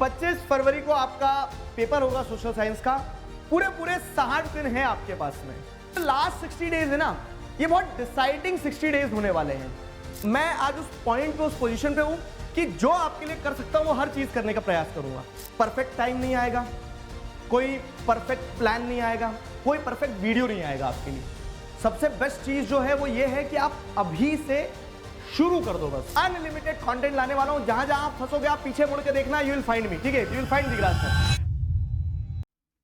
25 फरवरी को आपका पेपर होगा सोशल साइंस का। पूरे 60 दिन है आपके पास में। लास्ट 60 डेज है ना, ये बहुत डिसाइडिंग 60 डेज होने वाले हैं। मैं आज उस पॉइंट पे, उस पोजीशन पे हूं कि जो आपके लिए कर सकता हूं वो हर चीज करने का प्रयास करूंगा। परफेक्ट टाइम नहीं आएगा, कोई परफेक्ट प्लान नहीं आएगा, कोई परफेक्ट वीडियो नहीं आएगा आपके लिए। सबसे बेस्ट चीज जो है वो ये है कि आप अभी से शुरू कर दो। बस अनलिमिटेड कंटेंट लाने वाला हूं। जहां जहां आप फंसोगे आप पीछे मुड़ के देखना, यू विल फाइंड मी। ठीक है, you will find Digraj sir.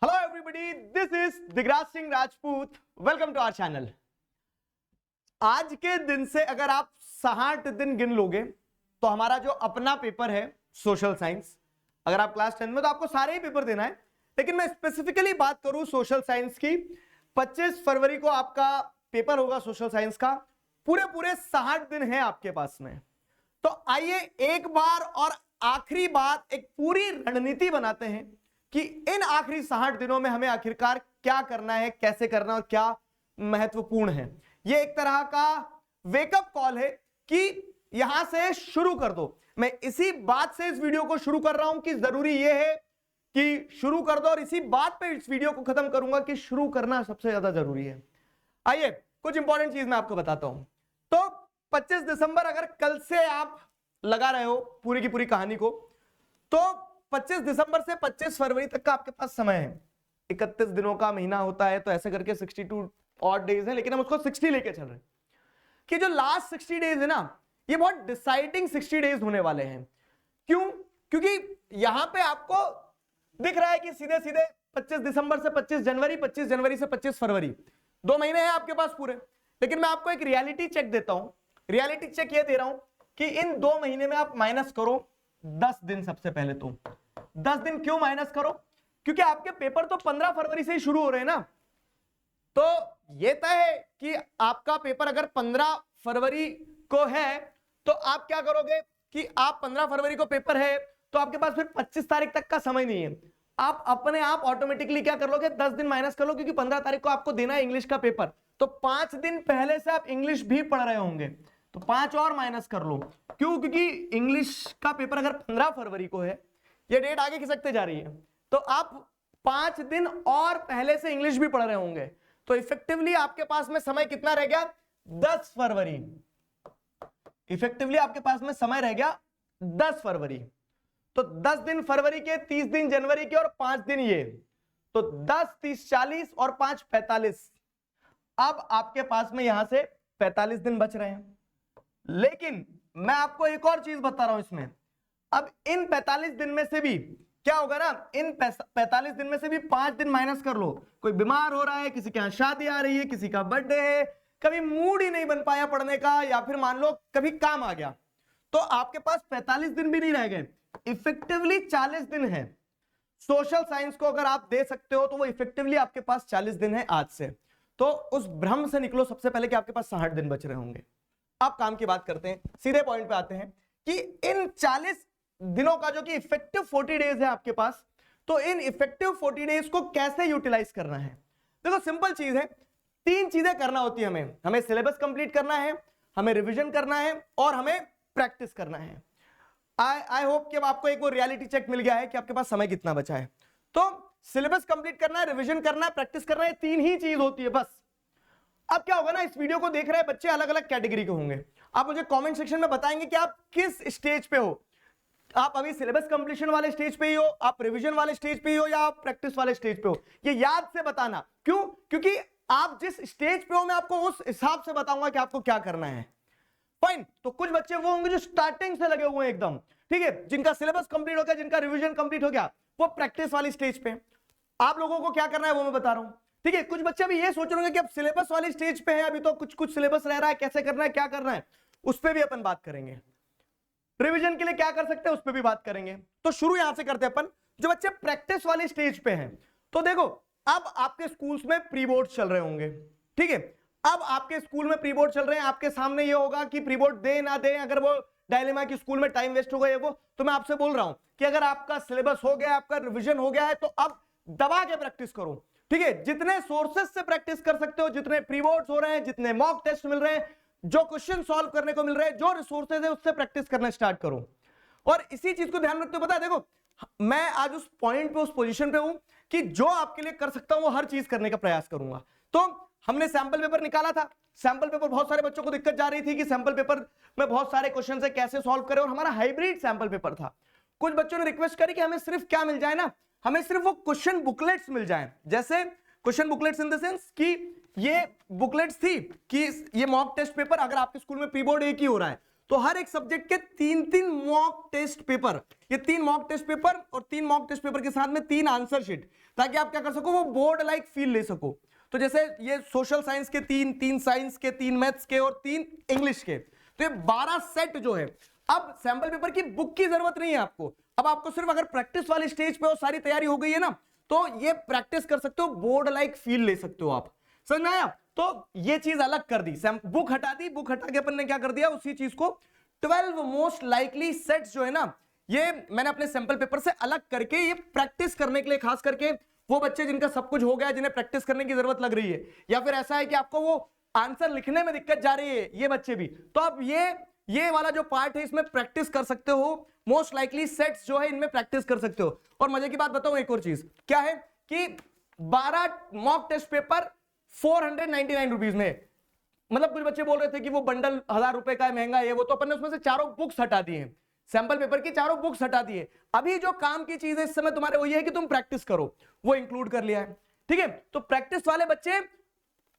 Hello everybody, this is Digraj Singh Rajput. Welcome to our channel. आज के दिन से अगर आप 60 दिन गिन लोगे तो हमारा जो अपना पेपर है सोशल साइंस, अगर आप क्लास 10 में तो आपको सारे ही पेपर देना है, लेकिन मैं स्पेसिफिकली बात करूं सोशल साइंस की। 25 फरवरी को आपका पेपर होगा सोशल साइंस का। पूरे 60 दिन है आपके पास में। तो आइए एक बार और आखिरी बार एक पूरी रणनीति बनाते हैं कि इन आखिरी 60 दिनों में हमें आखिरकार क्या करना है, कैसे करना है और क्या महत्वपूर्ण है। यह एक तरह का वेकअप कॉल है कि यहां से शुरू कर दो। मैं इसी बात से इस वीडियो को शुरू कर रहा हूं कि जरूरी यह है कि शुरू कर दो, और इसी बात पे इस वीडियो को खत्म करूंगा कि शुरू करना सबसे ज्यादा जरूरी है। आइए कुछ इंपॉर्टेंट चीज मैं आपको बताता हूं। तो 25 दिसंबर अगर कल से आप लगा रहे हो पूरी की पूरी कहानी को, तो 25 दिसंबर से 25 फरवरी तक का आपके पास समय है। 31 दिनों का महीना होता है, तो ऐसे करके 62 ऑड डेज है, लेकिन हम उसको 60 लेके चल रहे हैं कि जो लास्ट 60 डेज है ना, ये बहुत डिसाइडिंग 60 डेज होने वाले हैं। क्यों? क्योंकि यहां पे आपको दिख रहा है कि सीधे सीधे 25 दिसंबर से 25 जनवरी, 25 जनवरी से 25 फरवरी, 2 महीने हैं आपके पास पूरे। लेकिन मैं आपको एक रियलिटी चेक देता हूं। रियलिटी चेक ये दे रहा हूं कि इन 2 महीने में आप माइनस करो 10 दिन। सबसे पहले तो 10 दिन क्यों माइनस करो? क्योंकि आपके पेपर तो 15 फरवरी से ही शुरू हो रहे हैं ना। तो यह तय है कि आपका पेपर अगर 15 फरवरी को है तो आप क्या करोगे कि आप 15 फरवरी को पेपर है तो आपके पास फिर 25 तारीख तक का समय नहीं है। आप अपने आप ऑटोमेटिकली क्या कर लोगे, 10 दिन माइनस कर लो, क्योंकि 15 तारीख को आपको देना है इंग्लिश का पेपर। तो 5 दिन पहले से आप इंग्लिश भी पढ़ रहे होंगे, तो 5 और माइनस कर लो। क्यों? क्योंकि इंग्लिश का पेपर अगर 15 फरवरी को है, ये डेट आगे खिसकते जा रही है, तो आप 5 दिन और पहले से इंग्लिश भी पढ़ रहे होंगे। तो इफेक्टिवली आपके पास में समय कितना रह गया? 10 फरवरी। इफेक्टिवली आपके पास में समय रह गया 10 फरवरी। तो 10 दिन फरवरी के, 30 दिन जनवरी के और 5 दिन ये, तो 10, 30, 40 और 5, 45। अब आपके पास में यहां से 45 दिन बच रहे हैं। लेकिन मैं आपको एक और चीज बता रहा हूं इसमें। अब इन 45 दिन में से भी क्या होगा ना, इन 45 दिन में से भी 5 दिन माइनस कर लो। कोई बीमार हो रहा है, किसी के यहां शादी आ रही है, किसी का बर्थडे है, कभी मूड ही नहीं बन पाया पढ़ने का, या फिर मान लो कभी काम आ गया, तो आपके पास 45 दिन भी नहीं रह गए। इफेक्टिवली 40 दिन है। सोशल साइंस को अगर आप दे सकते हो तो वो इफेक्टिवली आपके पास 40 दिन है आज से। तो उस भ्रम से निकलो सबसे पहले कि आपके पास 60 दिन बच रहे होंगे। अब काम की बात करते हैं, सीधे पॉइंट पे आते हैं कि इन 40 दिनों का जो कि इफेक्टिव 40 डेज है आपके पास, तो इन इफेक्टिव 40 डेज को कैसे यूटिलाइज करना है? देखो सिंपल चीज है, 3 चीजें करना होती है हमें। हमें सिलेबस कंप्लीट करना है, हमें रिवीजन करना है और हमें प्रैक्टिस करना है। आई होप कि अब आपको एक वो रियलिटी चेक मिल गया है कि आपके पास समय कितना बचा है। तो सिलेबस कंप्लीट करना है, रिवीजन करना है, प्रैक्टिस करना है, 3 ही चीज होती है बस। अब क्या होगा ना, इस वीडियो को देख रहे हैं बच्चे अलग अलग कैटेगरी के होंगे। आप मुझे कमेंट सेक्शन में बताएंगे कि आप किस स्टेज पे हो। आप अभी सिलेबस कंप्लीशन वाले स्टेज पे ही हो, आप रिवीजन वाले स्टेज पे ही हो, या आप प्रैक्टिस वाले स्टेज पे हो। ये याद से बताना। क्यों? क्योंकि आप जिस स्टेज पे हो मैं आपको उस हिसाब से बताऊंगा कि आपको क्या करना है। फाइन। तो कुछ बच्चे वो होंगे जो स्टार्टिंग से लगे हुए हैं एकदम, ठीक है, जिनका सिलेबस कंप्लीट हो गया, जिनका रिवीजन कंप्लीट हो गया, वो प्रैक्टिस वाली स्टेज पे। आप लोगों को क्या करना है वो मैं बता रहा हूं, ठीक है। कुछ बच्चे भी ये सोच रहे होंगे कि अब सिलेबस वाली स्टेज पे है, अभी तो कुछ सिलेबस रह रहा है, कैसे करना है, क्या करना है, उस पर भी अपन बात करेंगे। रिवीजन के लिए क्या कर सकते हैं उस पर भी बात करेंगे। तो शुरू यहां से करते हैं अपन, जो बच्चे प्रैक्टिस वाली स्टेज पे हैं। तो देखो, अब आपके स्कूल्स में प्री बोर्ड चल रहे होंगे, ठीक है। अब आपके स्कूल में प्री बोर्ड चल रहे हैं, आपके सामने ये होगा कि प्री बोर्ड दे ना दे, अगर वो डायलेमा कि स्कूल में टाइम वेस्ट हो गया वो, तो मैं आपसे बोल रहा हूं कि अगर आपका सिलेबस हो गया, आपका रिवीजन हो गया है, तो अब दबा के प्रैक्टिस करो, ठीक है। जितने सोर्सेस से प्रैक्टिस कर सकते हो, जितने प्री बोर्ड्स हो रहे हैं, जितने मॉक टेस्ट मिल रहे हैं, जो क्वेश्चन सॉल्व करने को मिल रहे हैं, जो रिसोर्सेज है उससे प्रैक्टिस करना स्टार्ट करो। और इसी चीज को ध्यान रखते हो, पता है देखो मैं आज उस पॉइंट पे, उस पोजीशन पे हूं कि जो आपके लिए कर सकता हूं वो हर चीज करने का प्रयास करूंगा। तो हमने सैंपल पेपर निकाला था, सैंपल पेपर बहुत सारे बच्चों को दिक्कत जा रही थी कि सैंपल पेपर में बहुत सारे क्वेश्चन है, कैसे सॉल्व करें, और हमारा हाइब्रिड सैंपल पेपर था। कुछ बच्चों ने रिक्वेस्ट करी कि हमें सिर्फ क्या मिल जाए ना, हमें सिर्फ वो क्वेश्चन बुकलेट्स मिल जाए। जैसे question booklets in the sense कि ये बुकलेट्स थी कि ये मॉक टेस्ट पेपर, अगर आपके स्कूल में प्री बोर्ड एक ही हो रहा है तो हर एक सब्जेक्ट के 3-3 मॉक टेस्ट पेपर, ये 3 मॉक टेस्ट पेपर और 3 मॉक टेस्ट पेपर के साथ में 3 आंसर शीट, ताकि आप क्या कर सको, वो बोर्ड लाइक फील ले सको। तो जैसे ये सोशल साइंस के 3 साइंस के 3 मैथ्स के और 3 इंग्लिश के, तो ये 12 सेट जो है। अब सैंपल पेपर की बुक की जरूरत नहीं है आपको, अब आपको सिर्फ अगर प्रैक्टिस वाली स्टेज पे और सारी तैयारी हो गई है ना, तो ये प्रैक्टिस कर सकते हो, बोर्ड लाइक फील ले सकते हो आप। समझ में आया? तो ये चीज अलग कर दी, बुक हटा दी, बुक हटा के अपन ने क्या कर दिया, उसी चीज को 12 मोस्ट लाइकली सेट्स जो है ना, ये मैंने अपने सैंपल पेपर से अलग करके ये प्रैक्टिस करने के लिए, खास करके वो बच्चे जिनका सब कुछ हो गया, जिन्हें प्रैक्टिस करने की जरूरत लग रही है, या फिर ऐसा है कि आपको वो आंसर लिखने में दिक्कत जा रही है, ये बच्चे भी, तो आप ये वाला जो पार्ट है इसमें प्रैक्टिस कर सकते हो। मोस्ट लाइकली सेट्स जो है इनमें प्रैक्टिस कर सकते हो। और मजे की बात बताऊं, एक और चीज क्या है कि 12 मॉक टेस्ट पेपर 499 रुपीज में, मतलब कुछ बच्चे बोल रहे थे कि वो बंडल 1000 रुपए का है, महंगा है वो, तो अपन ने उसमें से 4 बुक्स हटा दी हैं, सैंपल पेपर की 4 बुक्स हटा दी है। अभी जो काम की चीज है इस समय तुम्हारे वो ये है कि तुम प्रैक्टिस करो, वो इंक्लूड कर लिया है। ठीक है, तो प्रैक्टिस वाले बच्चे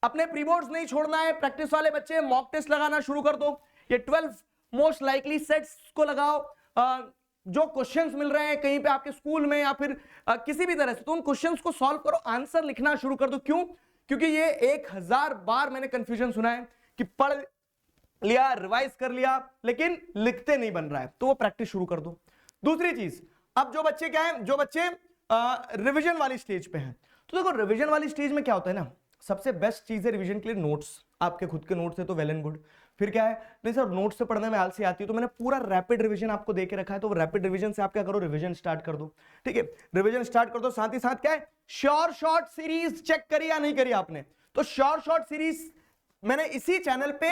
अपने प्री बोर्ड्स नहीं छोड़ना है, प्रैक्टिस वाले बच्चे मॉक टेस्ट लगाना शुरू कर दो। ये 12 मोस्ट लाइकली सेट्स को लगाओ, जो क्वेश्चंस मिल रहे हैं कहीं पे आपके स्कूल में या फिर किसी भी तरह से, तो उन क्वेश्चंस को सॉल्व करो, आंसर लिखना शुरू कर दो। क्यों? क्योंकि ये 1000 बार मैंने कंफ्यूजन सुना है कि पढ़ लिया, रिवाइज कर लिया, लेकिन लिखते नहीं बन रहा है, तो वो प्रैक्टिस शुरू कर दो। दूसरी चीज, अब जो बच्चे क्या है, जो बच्चे रिवीजन वाली स्टेज पे हैं, तो देखो रिवीजन वाली स्टेज में क्या होता है ना, सबसे बेस्ट चीज है रिवीजन के लिए नोट्स। आपके खुद के नोट्स है तो वेल एंड गुड। फिर क्या है, नहीं सर नोट्स से पढ़ने में आलसी आती है, तो मैंने पूरा रैपिड रिवीजन आपको दे के रखा है, तो रैपिड रिवीजन से आप क्या करो, रिवीजन स्टार्ट कर दो। ठीक है, रिवीजन स्टार्ट कर दो, साथ ही साथ क्या है, श्योर शॉर्ट सीरीज चेक करी या नहीं करी आपने, तो श्योर शॉर्ट सीरीज मैंने इसी चैनल पे,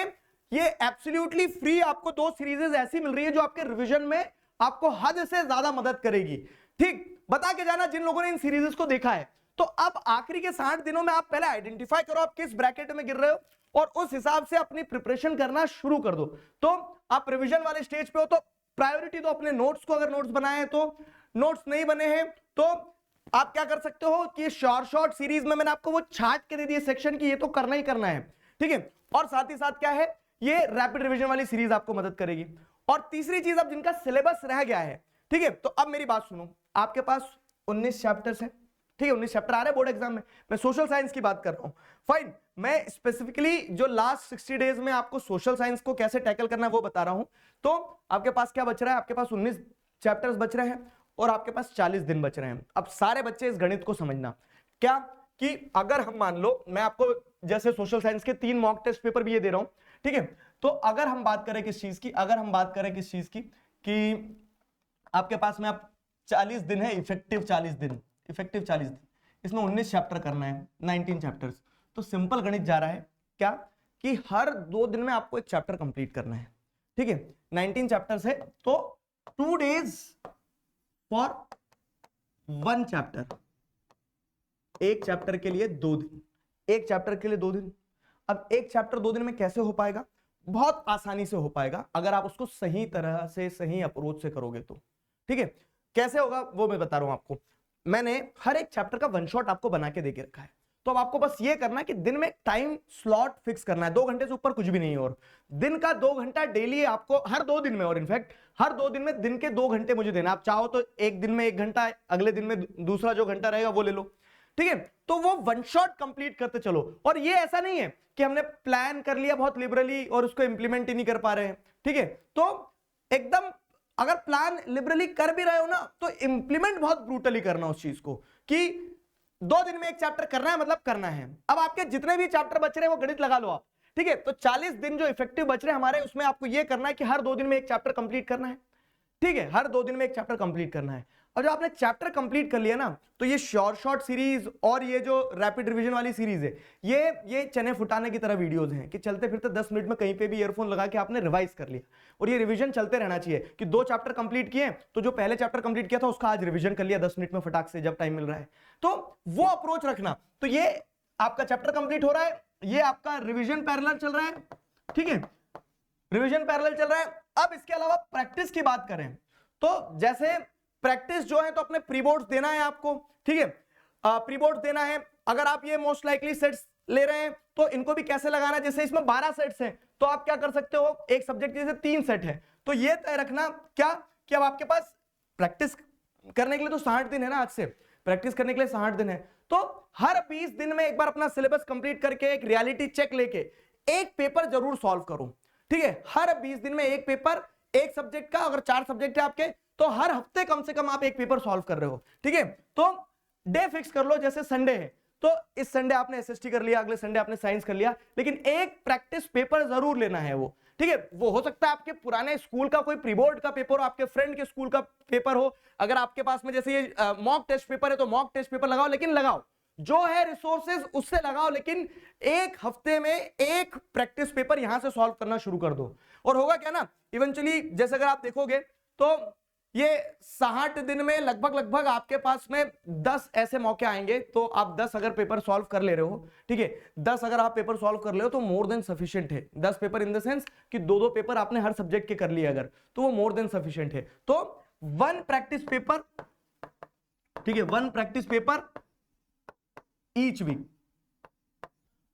ये एब्सोल्युटली फ्री आपको 2 सीरीजेस ऐसी मिल रही है जो आपके रिवीजन में आपको हद से ज्यादा मदद करेगी। ठीक, बता के जाना जिन लोगों ने इन सीरीजेस को देखा है। तो अब आखिरी के 60 दिनों में आप पहले आइडेंटिफाई करो आप किस ब्रैकेट में गिर रहे हो, और उस हिसाब से अपनी प्रिपरेशन करना शुरू कर दो। तो आप रिवीजन वाले स्टेज पे हो तो प्रायोरिटी दो अपने नोट्स को, अगर नोट्स बनाए हैं तो, नोट्स नहीं बने हैं तो आप क्या कर सकते हो कि शॉर्ट सीरीज में मैंने आपको वो छाट के दे दिए सेक्शन की, ये तो करना ही करना है। ठीक है, और साथ ही साथ क्या है, ये रैपिड रिवीजन वाली सीरीज आपको मदद करेगी। और तीसरी चीज, अब जिनका सिलेबस रह गया है, ठीक है, तो अब मेरी बात सुनो, आपके पास 19 चैप्टर्स है, ठीक है, 19 चैप्टर आ रहे हैं बोर्ड एग्जाम में, मैं सोशल साइंस की बात कर रहा हूं। फाइन, मैं स्पेसिफिकली जो लास्ट 60 डेज में आपको सोशल साइंस को कैसे टैकल करना है वो बता रहा हूं। तो आपके पास क्या बच रहा है, आपके पास 19 चैप्टर्स बच रहे हैं और आपके पास 40 दिन बच रहे हैं। अब सारे बच्चे इस गणित को समझना, क्या कि अगर हम मान लो, मैं आपको जैसे सोशल साइंस के 3 मॉक टेस्ट पेपर भी ये दे रहा हूं, ठीक है, तो अगर हम बात करें किस चीज की, अगर हम बात करें किस चीज की, कि आपके पास में आप 40 दिन है, इफेक्टिव 40 दिन, इफेक्टिव 40 दिन, इसमें 19 चैप्टर करना है, 19 चैप्टर्स, तो सिंपल गणित जा रहा है क्या कि हर 2 दिन में आपको एक चैप्टर कंप्लीट करना है। ठीक है, 19 चैप्टर्स है तो 2 days फॉर 1 चैप्टर, एक चैप्टर के लिए 2 दिन, एक चैप्टर के लिए 2 दिन। अब एक चैप्टर 2 दिन में कैसे हो पाएगा, बहुत आसानी से हो पाएगा अगर आप उसको सही तरह से, सही अप्रोच से करोगे तो। ठीक है, कैसे होगा वो मैं बता रहा हूं आपको। मैंने हर एक चैप्टर का 1 शॉट आपको बना के देके रखा है, तो अब आपको बस ये करना है कि दिन में टाइम स्लॉट फिक्स करना है, 2 घंटे से ऊपर कुछ भी नहीं है, और दिन का 2 घंटा डेली आपको हर 2 दिन में, और इनफैक्ट हर 2 दिन में दिन के 2 घंटे मुझे देना। आप चाहो तो एक दिन में 1 घंटा, अगले दिन में दूसरा जो घंटा रहेगा वो ले लो। ठीक है, तो वो 1 शॉट कंप्लीट करते चलो। और ये ऐसा नहीं है कि हमने प्लान कर लिया बहुत लिबरली और उसको इंप्लीमेंट ही नहीं कर पा रहे हैं। ठीक है, तो एकदम अगर प्लान लिबरली कर भी रहे हो ना, तो इंप्लीमेंट बहुत ब्रूटली करना उस चीज को, कि 2 दिन में एक चैप्टर करना है, मतलब करना है। अब आपके जितने भी चैप्टर बच रहे हैं वो गणित लगा लो आप। ठीक है, तो 40 दिन जो इफेक्टिव बच रहे हैं हमारे, उसमें आपको ये करना है कि हर 2 दिन में एक चैप्टर कंप्लीट करना है। ठीक है, हर 2 दिन में एक चैप्टर कंप्लीट करना है। और जब आपने चैप्टर कंप्लीट कर लिया ना, तो ये शॉर्ट सीरीज और ये जो रैपिड रिवीजन वाली सीरीज है, ये चने फुटाने की तरह वीडियोस हैं कि चलते फिरते 10 मिनट में कहीं पे भी ईयरफोन लगा के आपने रिवाइज कर लिया। और ये रिवीजन चलते रहना चाहिए कि 2 चैप्टर कंप्लीट किए तो जो पहले चैप्टर कंप्लीट किया था उसका आज रिवीजन कर लिया 10 मिनट में फटाक से, जब टाइम मिल रहा है। तो वो अप्रोच रखना। तो ये आपका चैप्टर कंप्लीट हो रहा है, ये आपका रिवीजन पैरेलल चल रहा है, ठीक है, रिवीजन पैरेलल चल रहा है। अब इसके अलावा प्रैक्टिस की बात करें तो जैसे प्रैक्टिस जो है तो अपने प्री बोर्ड्स देना है आपको, ठीक है, प्री बोर्ड्स देना है। अगर आप ये मोस्ट लाइकली सेट्स ले रहे हैं तो इनको भी कैसे लगाना है, जैसे इसमें 12 सेट्स हैं तो आप क्या कर सकते हो, एक सब्जेक्ट के जैसे 3 सेट है तो ये तय रखना क्या कि अब आपके पास प्रैक्टिस करने के लिए तो 60 दिन है ना, आज से प्रैक्टिस करने के लिए 60 दिन है, तो हर 20 दिन में एक बार अपना सिलेबस कंप्लीट करके एक रियलिटी चेक लेके एक पेपर जरूर सॉल्व करो, ठीक है। हर 20 दिन में एक पेपर, एक सब्जेक्ट का, अगर 4 सब्जेक्ट है आपके तो हर हफ्ते कम से कम आप एक पेपर सॉल्व कर रहे हो, ठीक है। तो डे फिक्स कर लो, जैसे संडे है तो इस संडे आपने एसएसटी कर लिया, अगले संडे आपने साइंस कर लिया, लेकिन एक प्रैक्टिस पेपर जरूर लेना है वो, ठीक है। वो हो सकता है आपके पुराने स्कूल का कोई प्री बोर्ड का पेपर हो, आपके फ्रेंड के स्कूल का पेपर हो, अगर आपके पास में जैसे ये मॉक टेस्ट पेपर है तो मॉक टेस्ट पेपर लगाओ, लेकिन लगाओ जो है रिसोर्सेज उससे लगाओ, लेकिन एक हफ्ते में एक प्रैक्टिस पेपर यहां से सॉल्व करना शुरू कर दो। और होगा क्या ना, इवेंचुअली जैसे अगर आप देखोगे तो ये 60 दिन में लगभग आपके पास में 10 ऐसे मौके आएंगे, तो आप 10 अगर पेपर सॉल्व कर ले रहे हो, ठीक है, 10 अगर आप पेपर सॉल्व कर ले हो तो मोर देन सफिशिएंट है। 10 पेपर इन द सेंस कि 2-2 पेपर आपने हर सब्जेक्ट के कर लिए अगर, तो वो मोर देन सफिशिएंट है। तो 1 प्रैक्टिस पेपर, ठीक है, 1 प्रैक्टिस पेपर ईच वीक,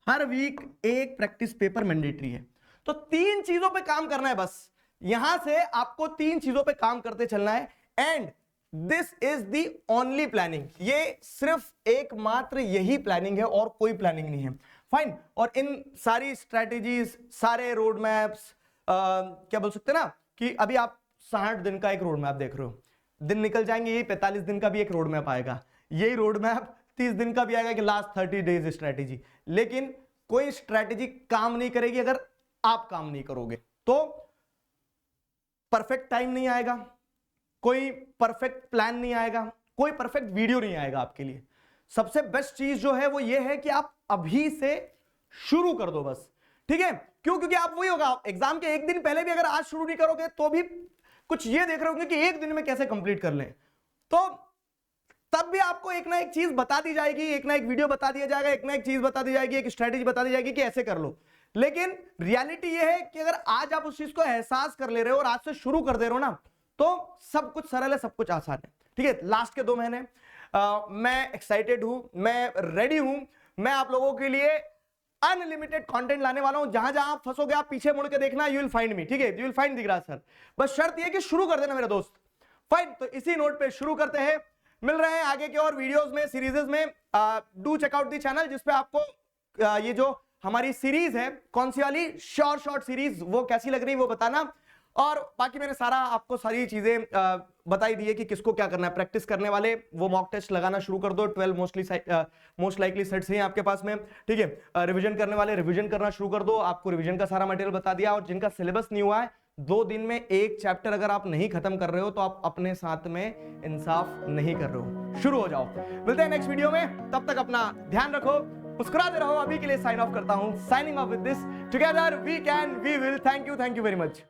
हर वीक एक प्रैक्टिस पेपर मैंडेटरी है। तो 3 चीजों पे काम करना है बस, यहां से आपको 3 चीजों पे काम करते चलना है। And this is the only planning, ये सिर्फ एकमात्र यही प्लानिंग है और कोई प्लानिंग नहीं है, फाइन। और इन सारी स्ट्रेटेजीज, सारे रोड मैप्स, क्या बोल सकते हैं ना कि अभी आप 60 दिन का एक रोड मैप देख रहे हो, दिन निकल जाएंगे, यही 45 दिन का भी एक रोड मैप आएगा, यही रोड मैप 30 दिन का भी आएगा कि लास्ट 30 डेज स्ट्रेटेजी। लेकिन कोई स्ट्रेटेजी काम नहीं करेगी अगर आप काम नहीं करोगे। तो परफेक्ट टाइम नहीं आएगा, कोई परफेक्ट प्लान नहीं आएगा, कोई परफेक्ट वीडियो नहीं आएगा आपके लिए। सबसे बेस्ट चीज जो है वो ये है कि आप अभी से शुरू कर दो बस, ठीक है। क्यों? क्योंकि आप वही होगा, एग्जाम के एक दिन पहले भी अगर आज शुरू नहीं करोगे तो भी कुछ ये देख रहे होंगे कि एक दिन में कैसे कंप्लीट कर लें, तो तब भी आपको एक ना एक चीज बता दी जाएगी, एक ना एक वीडियो बता दिया जाएगा, एक ना एक चीज बता दी जाएगी, एक स्ट्रेटेजी बता दी जाएगी कि ऐसे कर लो। लेकिन रियलिटी ये है कि अगर आज आप उस चीज को एहसास कर ले रहे हो और आज से शुरू कर दे रहे हो ना, तो सब कुछ सरल है, सब कुछ आसान है, ठीक है। लास्ट के 2 महीने मैं एक्साइटेड हूं, मैं रेडी हूं, मैं आप लोगों के लिए अनलिमिटेड कंटेंट लाने वाला हूं। जहां जहां आप फंसोगे आप पीछे मुड़ के देखना, यू विल फाइंड मी, ठीक है, यू विल फाइंड दिख रहा सर। बस शर्त यह कि शुरू कर देना मेरे दोस्त, फाइन। तो इसी नोट पे शुरू करते हैं, मिल रहे हैं आगे के और वीडियोस में, सीरीजेस में। Do check out the channel, जिसपे आपको ये जो हमारी सीरीज है, कौन सी वाली, शॉर्ट सीरीज, वो कैसी लग रही है वो बताना। और बाकी मैंने सारा आपको सारी चीजें बताई दी है कि किसको क्या करना है। प्रैक्टिस करने वाले वो मॉक टेस्ट लगाना शुरू कर दो, 12 मोस्ट लाइकली सेट्स हैं आपके पास में, ठीक है। रिवीजन करने वाले रिवीजन करना शुरू कर दो, आपको रिवीजन का सारा मटेरियल बता दिया। और जिनका सिलेबस नहीं हुआ है, 2 दिन में एक चैप्टर अगर आप नहीं खत्म कर रहे हो तो आप अपने साथ में इंसाफ नहीं कर रहे हो, शुरू हो जाओ। मिलते हैं नेक्स्ट वीडियो में, तब तक अपना ध्यान रखो, मुस्कुराते रहो। अभी के लिए साइन ऑफ करता हूं, signing off with this, together we can, we will. Thank you very much.